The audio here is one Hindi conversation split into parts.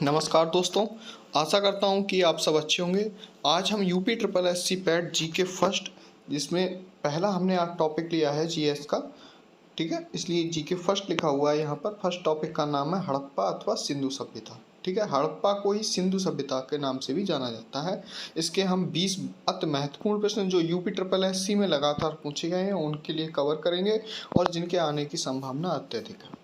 नमस्कार दोस्तों, आशा करता हूँ कि आप सब अच्छे होंगे। आज हम UP triple S C PET जी के फर्स्ट, जिसमें पहला हमने आज टॉपिक लिया है जीएस का, ठीक है। इसलिए जी के फर्स्ट लिखा हुआ है यहाँ पर। फर्स्ट टॉपिक का नाम है हड़प्पा अथवा सिंधु सभ्यता, ठीक है। हड़प्पा को ही सिंधु सभ्यता के नाम से भी जाना जाता है। इसके हम 20 अति महत्वपूर्ण प्रश्न जो यूपी ट्रिपल एस सी में लगातार पूछे गए हैं उनके लिए कवर करेंगे और जिनके आने की संभावना अत्यधिक है।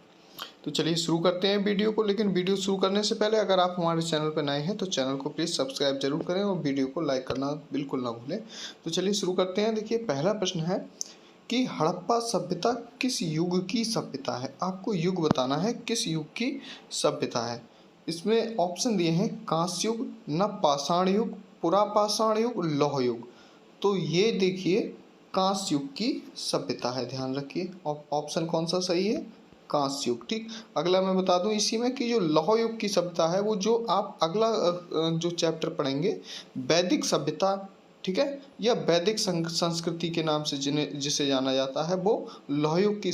तो चलिए शुरू करते हैं वीडियो को। लेकिन वीडियो शुरू करने से पहले अगर आप हमारे चैनल पर नए हैं तो चैनल को प्लीज़ सब्सक्राइब जरूर करें और वीडियो को लाइक करना बिल्कुल ना भूलें। तो चलिए शुरू करते हैं। देखिए, पहला प्रश्न है कि हड़प्पा सभ्यता किस युग की सभ्यता है। आपको युग बताना है, किस युग की सभ्यता है। इसमें ऑप्शन दिए हैं कांस्य युग, नवपाषाण युग, पुरापाषाण युग, लौह युग। तो ये देखिए कांस्य युग की सभ्यता है, ध्यान रखिए। ऑप्शन कौन सा सही है? कांस्य युग, ठीक। अगला मैं बता दूं इसी में कि जो लौह युग की सभ्यता है वो जो आप अगला जो चैप्टर पढ़ेंगे वैदिक सभ्यता, ठीक है, या वैदिक संस्कृति के नाम से जिसे जाना जाता है, वो लौह युग की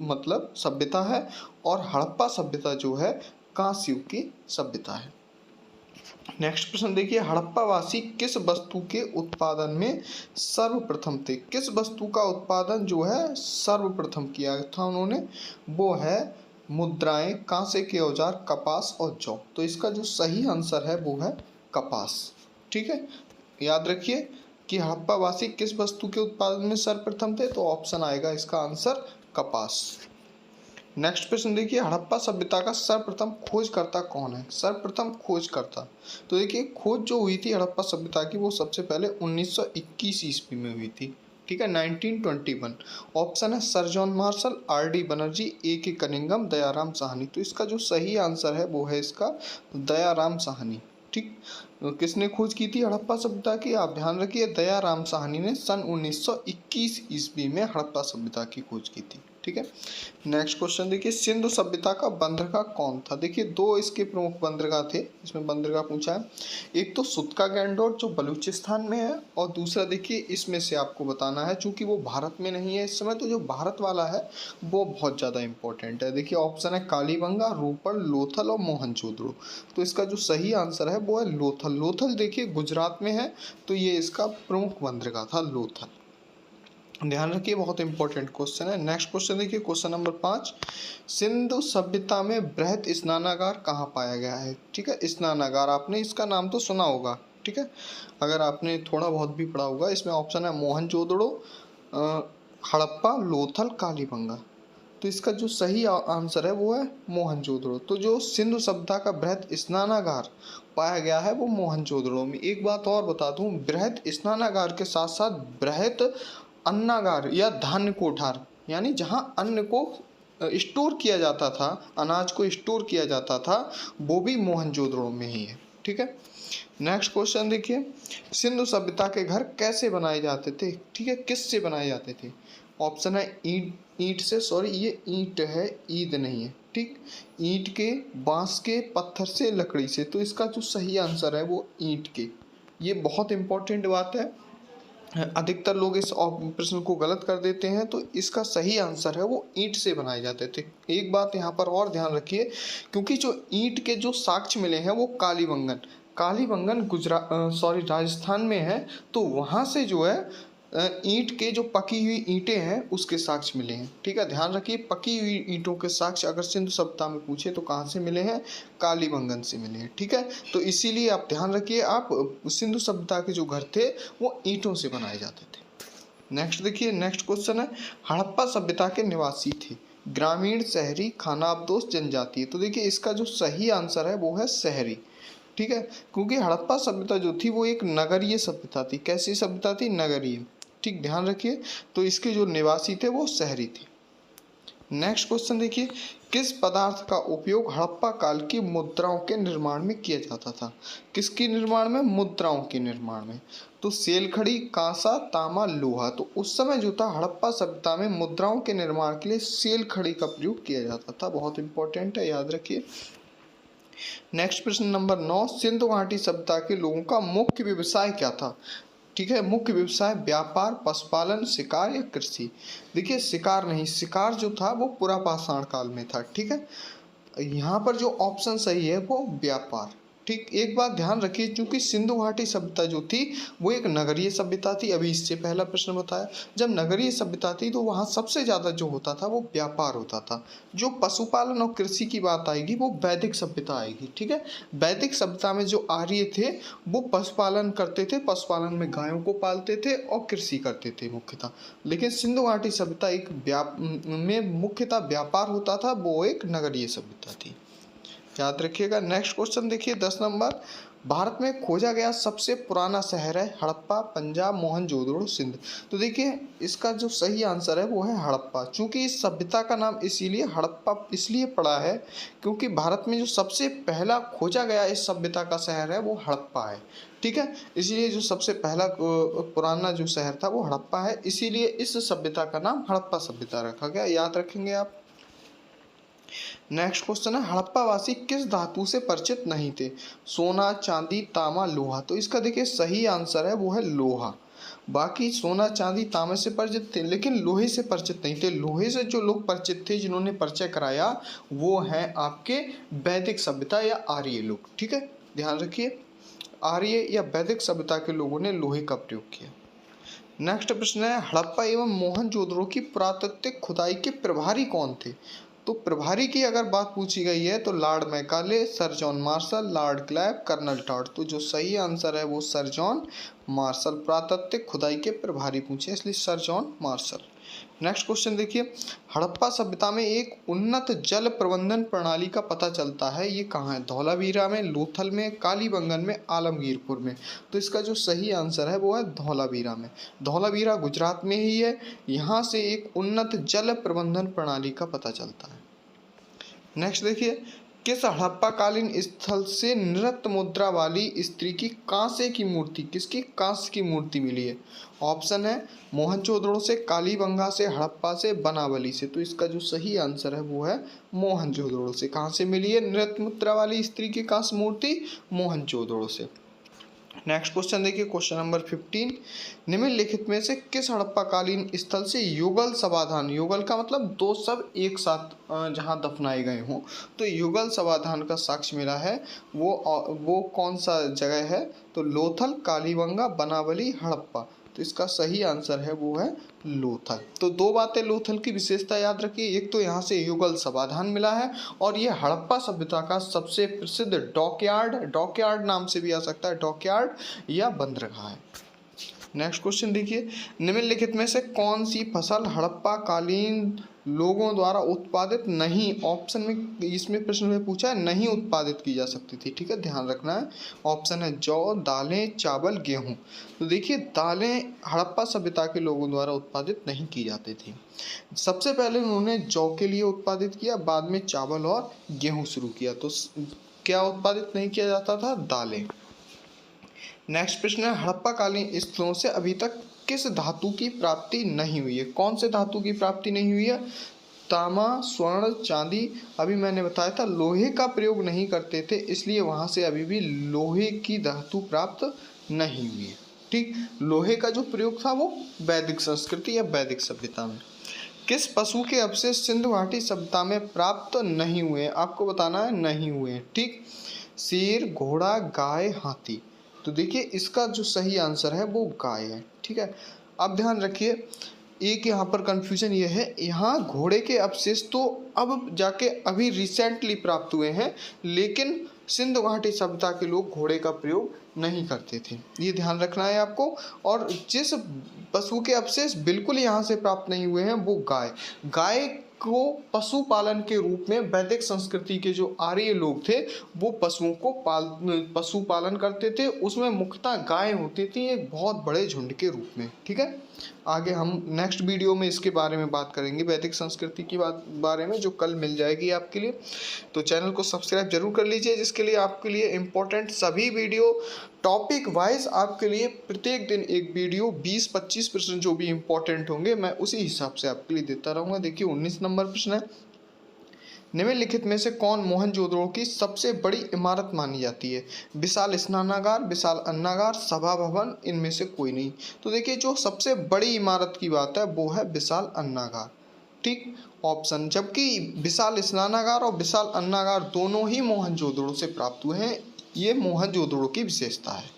मतलब सभ्यता है। और हड़प्पा सभ्यता जो है कांस्य युग की सभ्यता है। नेक्स्ट प्रश्न देखिए, हड़प्पा वासी किस वस्तु के उत्पादन में सर्वप्रथम थे। किस वस्तु का उत्पादन जो है सर्वप्रथम किया था उन्होंने, वो है मुद्राएं, कांसे के औजार, कपास और जौ। तो इसका जो सही आंसर है वो है कपास, ठीक है। याद रखिए कि हड़प्पा वासी किस वस्तु के उत्पादन में सर्वप्रथम थे, तो ऑप्शन आएगा इसका आंसर कपास। नेक्स्ट प्रश्न देखिए, हड़प्पा सभ्यता का सर्वप्रथम खोजकर्ता कौन है। सर्वप्रथम खोजकर्ता, तो देखिए खोज जो हुई थी हड़प्पा सभ्यता की वो सबसे पहले 1921 ईस्वी में हुई थी, ठीक है, 1921। ऑप्शन है sir John Marshall, R D. Banerjee, A K. Cunningham, Dayaram Sahni. तो इसका जो सही आंसर है वो है इसका दयाराम साहनी, ठीक। किसने खोज की थी हड़प्पा सभ्यता की? आप ध्यान रखिए, दयाराम साहनी ने सन 1921 ईस्वी में हड़प्पा सभ्यता की खोज की थी, ठीक है। नेक्स्ट क्वेश्चन देखिए, सिंधु सभ्यता का बंदरगाह कौन था। देखिए दो इसके प्रमुख बंदरगाह थे, इसमें बंदरगाह पूछा है। एक तो सुतका गैंडोर जो बलूचिस्तान में है, और दूसरा देखिए इसमें से आपको बताना है, चूंकि वो भारत में नहीं है इस समय, तो जो भारत वाला है वो बहुत ज़्यादा इंपॉर्टेंट है। देखिए ऑप्शन है कालीबंगा, रोपड़, लोथल और मोहनजोदड़ो। तो इसका जो सही आंसर है वो है लोथल। लोथल देखिए गुजरात में है, तो ये इसका प्रमुख बंदरगाह था लोथल। ध्यान रखिए, बहुत इंपॉर्टेंट क्वेश्चन है। नेक्स्ट क्वेश्चन देखिए, क्वेश्चन नंबर 5, सिंधु सभ्यता में बृहत स्नानागार कहाँ पाया गया है। ठीक है, स्नानागार आपने इसका नाम तो सुना होगा, ठीक है, अगर आपने थोड़ा बहुत भी पढ़ा होगा। इसमें ऑप्शन है मोहनजोदड़ो, हड़प्पा, लोथल, कालीबंगा। तो इसका जो सही आंसर है वो है मोहनजोदड़ो। तो जो सिंधु सभ्यता का बृहत स्नानागार पाया गया है वो मोहनजोदड़ो में। एक बात और बता दूं, बृहत स्नानागार के साथ साथ बृहत अन्नागार या धान्य कोठार, यानी जहां अन्न को स्टोर किया जाता था, अनाज को स्टोर किया जाता था, वो भी मोहनजोदड़ो में ही है, ठीक है। नेक्स्ट क्वेश्चन देखिए, सिंधु सभ्यता के घर कैसे बनाए जाते थे, ठीक है, किससे बनाए जाते थे। ऑप्शन है ईंट से, सॉरी ये ईंट है, ईद नहीं है, ठीक। ईंट के, बांस के, पत्थर से, लकड़ी से। तो इसका जो सही आंसर है वो ईंट के। ये बहुत इंपॉर्टेंट बात है, अधिकतर लोग इस प्रश्न को गलत कर देते हैं। तो इसका सही आंसर है वो ईंट से बनाए जाते थे। एक बात यहाँ पर और ध्यान रखिए, क्योंकि जो ईंट के जो साक्ष्य मिले हैं वो कालीबंगन राजस्थान में है, तो वहाँ से जो है ईंट के जो पकी हुई ईंटें हैं उसके साक्ष्य मिले हैं, ठीक है। ध्यान रखिए, पकी हुई ईंटों के साक्ष्य अगर सिंधु सभ्यता में पूछे तो कहाँ से मिले हैं, कालीबंगन से मिले हैं, ठीक है। तो इसीलिए आप ध्यान रखिए, आप सिंधु सभ्यता के जो घर थे वो ईंटों से बनाए जाते थे। नेक्स्ट देखिए, नेक्स्ट क्वेश्चन है, हड़प्पा सभ्यता के निवासी थे ग्रामीण, शहरी, खानाबदोश, जनजातीय। तो देखिए इसका जो सही आंसर है वो है शहरी, ठीक है, क्योंकि हड़प्पा सभ्यता जो थी वो एक नगरीय सभ्यता थी। कैसी सभ्यता थी? नगरीय, ठीक, ध्यान रखिए। तो इसके जो निवासी थे वो शहरी थे। नेक्स्ट क्वेश्चन देखिए, किस पदार्थ का उपयोग हड़प्पा काल की मुद्राओं के निर्माण में किया जाता था। किसके निर्माण में? मुद्राओं के निर्माण में। तो सेलखड़ी, कांसा, तांबा, लोहा। तो उस समय जो था हड़प्पा सभ्यता में मुद्राओं के निर्माण के लिए सेलखड़ी का प्रयोग किया जाता था। बहुत इंपॉर्टेंट है, याद रखिए। नेक्स्ट प्रश्न नंबर 9, सिंधु घाटी सभ्यता के लोगों का मुख्य व्यवसाय क्या था। ठीक है, मुख्य व्यवसाय व्यापार, पशुपालन, शिकार या कृषि। देखिए शिकार नहीं, शिकार जो था वो पुरापाषाण काल में था, ठीक है। यहाँ पर जो ऑप्शन सही है वो व्यापार। ठीक, एक बात ध्यान रखिए, क्योंकि सिंधु घाटी सभ्यता जो थी वो एक नगरीय सभ्यता थी। अभी इससे पहला प्रश्न बताया, जब नगरीय सभ्यता थी तो वहाँ सबसे ज़्यादा जो होता था वो व्यापार होता था। जो पशुपालन और कृषि की बात आएगी वो वैदिक सभ्यता आएगी। ठीक है, वैदिक सभ्यता में जो आर्य थे वो पशुपालन करते थे, पशुपालन में गायों को पालते थे और कृषि करते थे मुख्यतः। लेकिन सिंधु घाटी सभ्यता एक में मुख्यतः व्यापार होता था, वो एक नगरीय सभ्यता थी, याद रखिएगा। नेक्स्ट क्वेश्चन देखिए 10 नंबर, भारत में खोजा गया सबसे पुराना शहर है हड़प्पा, पंजाब, मोहनजोदड़ो, सिंध। तो देखिए इसका जो सही आंसर है वो है हड़प्पा। चूंकि इस सभ्यता का नाम इसीलिए हड़प्पा इसलिए पड़ा है क्योंकि भारत में जो सबसे पहला खोजा गया इस सभ्यता का शहर है वो हड़प्पा है। ठीक है, इसीलिए जो सबसे पहला पुराना जो शहर था वो हड़प्पा है, इसीलिए इस सभ्यता का नाम हड़प्पा सभ्यता रखा गया, याद रखेंगे आप। नेक्स्ट क्वेश्चन है, हड़प्पा वासी किस धातु से परिचित नहीं थे? सोना, चांदी, तांबा, लोहा। तो इसका देखिए सही आंसर है वो है लोहा। बाकी सोना, चांदी, तांबे से परिचित थे लेकिन लोहे से परिचित नहीं थे। लोहे से जो लोग परिचित थे, जिन्होंने परिचय कराया, वो हैं आपके वैदिक सभ्यता या आर्य लोग। ठीक है, ध्यान रखिए, आर्य या वैदिक सभ्यता के लोगों ने लोहे का प्रयोग किया। नेक्स्ट प्रश्न है, हड़प्पा एवं मोहनजोदड़ो की पुरातात्विक खुदाई के प्रभारी कौन थे? तो प्रभारी की अगर बात पूछी गई है तो lord Macaulay, sir John Marshall, lord Clapp, colonel Tod. तो जो सही आंसर है वो सर जॉन मार्शल, पुरातात्विक खुदाई के प्रभारी पूछे इसलिए sir John martial. Next question देखिए, हड़प्पा सभ्यता में एक उन्नत जल प्रबंधन प्रणाली का पता चलता है, ये कहाँ है? धौलावीरा में, लोथल में, कालीबंगन में, आलमगीरपुर में। तो इसका जो सही आंसर है वो है धौलावीरा में। धौलावीरा गुजरात में ही है, यहाँ से एक उन्नत जल प्रबंधन प्रणाली का पता चलता है। नेक्स्ट देखिए, किस हड़प्पाकालीन स्थल से नृत्य मुद्रा वाली स्त्री की कांसे की मूर्ति, किसकी कांस्य की मूर्ति मिली है? ऑप्शन है मोहनजोदड़ो से, कालीबंगा से, हड़प्पा से, बनावली से। तो इसका जो सही आंसर है वो है मोहनजोदड़ो से। कहाँ से मिली है नृत्य मुद्रा वाली स्त्री की कांस्य मूर्ति? मोहनजोदड़ो से। नेक्स्ट क्वेश्चन देखिए, क्वेश्चन नंबर 15, निम्नलिखित में से किस हड़प्पाकालीन स्थल से युगल समाधान, युगल का मतलब दो शव एक साथ जहां दफनाए गए हों, तो युगल समाधान का साक्ष्य मिला है, वो कौन सा जगह है? तो लोथल, कालीबंगा, बनावली, हड़प्पा। तो इसका सही आंसर है वो है लोथल। तो दो बातें लोथल की विशेषता याद रखिए, एक तो यहाँ से युगल समाधान मिला है और ये हड़प्पा सभ्यता का सबसे प्रसिद्ध डॉकयार्ड, डॉकयार्ड नाम से भी आ सकता है, डॉकयार्ड या बंदरगाह है। नेक्स्ट क्वेश्चन देखिए, निम्नलिखित में से कौन सी फसल हड़प्पा कालीन लोगों द्वारा उत्पादित नहीं, ऑप्शन में इसमें प्रश्न में पूछा है नहीं उत्पादित की जा सकती थी। ठीक है, ध्यान रखना है। ऑप्शन है जौ, दालें, चावल, गेहूं। तो देखिए दालें हड़प्पा सभ्यता के लोगों द्वारा उत्पादित नहीं की जाती थी। सबसे पहले उन्होंने जौ के लिए उत्पादित किया, बाद में चावल और गेहूं शुरू किया। तो क्या उत्पादित नहीं किया जाता था? दालें। नेक्स्ट प्रश्न है, हड़प्पा कालीन स्थलों से अभी तक किस धातु की प्राप्ति नहीं हुई है? कौन से धातु की प्राप्ति नहीं हुई है? तांबा, स्वर्ण, चांदी। अभी मैंने बताया था लोहे का प्रयोग नहीं करते थे, इसलिए वहां से अभी भी लोहे की धातु प्राप्त नहीं हुई है। ठीक, लोहे का जो प्रयोग था वो वैदिक संस्कृति या वैदिक सभ्यता में। किस पशु के अवशेष सिंधु घाटी सभ्यता में प्राप्त नहीं हुए? आपको बताना है नहीं हुए। ठीक, शेर, घोड़ा, गाय, हाथी। तो देखिए इसका जो सही आंसर है वो गाय है। ठीक है, अब ध्यान रखिए, एक यहाँ पर कंफ्यूजन ये है, यहाँ घोड़े के अवशेष तो अब जाके अभी रिसेंटली प्राप्त हुए हैं, लेकिन सिंधु घाटी सभ्यता के लोग घोड़े का प्रयोग नहीं करते थे, ये ध्यान रखना है आपको। और जिस पशु के अवशेष बिल्कुल यहाँ से प्राप्त नहीं हुए हैं वो गाय, गाय को पशुपालन के रूप में वैदिक संस्कृति के जो आर्य लोग थे वो पशुओं को पशुपालन करते थे, उसमें मुख्यतः गाय होती थी एक बहुत बड़े झुंड के रूप में। ठीक है, आगे हम नेक्स्ट वीडियो में इसके बारे में बात करेंगे, वैदिक संस्कृति की बारे में, जो कल मिल जाएगी आपके लिए। तो चैनल को सब्सक्राइब जरूर कर लीजिए, जिसके लिए आपके लिए इम्पोर्टेंट सभी वीडियो टॉपिक वाइज आपके लिए प्रत्येक दिन एक वीडियो 20-25% जो भी इम्पोर्टेंट होंगे मैं उसी हिसाब से आपके लिए देता रहूँगा। देखिए 19 नंबर प्रश्न है, निम्नलिखित में से कौन मोहनजोदड़ो की सबसे बड़ी इमारत मानी जाती है? विशाल स्नानागार, विशाल अन्नागार, सभा भवन, इनमें से कोई नहीं। तो देखिए जो सबसे बड़ी इमारत की बात है वो है विशाल अन्नागार। ठीक ऑप्शन। जबकि विशाल स्नानागार और विशाल अन्नागार दोनों ही मोहनजोदड़ो से प्राप्त हुए हैं। ये मोहनजोदड़ो की विशेषता है।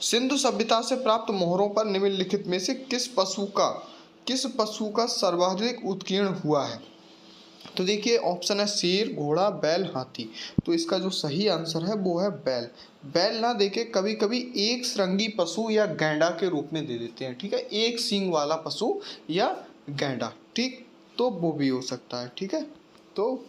सिंधु सभ्यता से प्राप्त मोहरों पर निम्नलिखित में से किस पशु का सर्वाधिक उत्कीर्ण हुआ है? तो देखिए ऑप्शन है शेर, घोड़ा, बैल, हाथी। तो इसका जो सही आंसर है वो है बैल। बैल ना देके कभी कभी एक श्रृंगी पशु या गैंडा के रूप में दे देते हैं, ठीक है, एक सींग वाला पशु या गैंडा, ठीक, तो वो भी हो सकता है, ठीक है। तो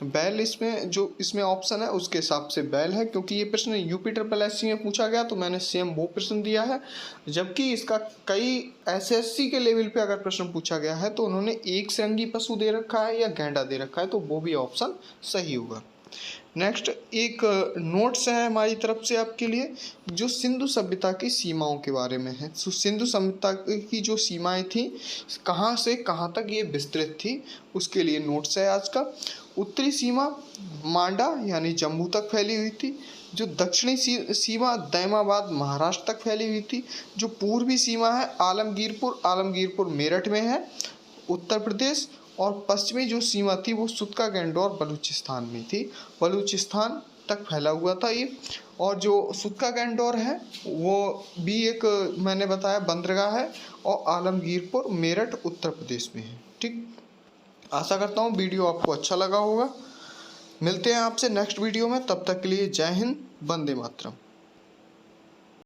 बैल इसमें जो इसमें ऑप्शन है उसके हिसाब से बैल है, क्योंकि ये प्रश्न यूपी ट्रिपल एससी में पूछा गया तो मैंने सेम वो प्रश्न दिया है। जबकि इसका कई एसएससी के लेवल पे अगर प्रश्न पूछा गया है तो उन्होंने एक श्रृंगी पशु दे रखा है या गैंडा दे रखा है, तो वो भी ऑप्शन सही होगा। नेक्स्ट एक नोट्स है हमारी तरफ से आपके लिए, जो सिंधु सभ्यता की सीमाओं के बारे में है। सिंधु सभ्यता की जो सीमाएं थी, कहाँ से कहाँ तक ये विस्तृत थी, उसके लिए नोट्स है आज का। उत्तरी सीमा मांडा यानी जम्मू तक फैली हुई थी। जो दक्षिणी सीमा दैमाबाद महाराष्ट्र तक फैली हुई थी। जो पूर्वी सीमा है आलमगीरपुर मेरठ में है उत्तर प्रदेश। और पश्चिमी जो सीमा थी वो सुतका गैंडोर बलूचिस्तान में थी, बलूचिस्तान तक फैला हुआ था ये। और जो सुतका गैंडोर है वो भी एक मैंने बताया बंदरगाह है, और आलमगीरपुर मेरठ उत्तर प्रदेश में है, ठीक। आशा करता हूँ वीडियो आपको अच्छा लगा होगा। मिलते हैं आपसे नेक्स्ट वीडियो में, तब तक के लिए जय हिंद, वंदे मातरम।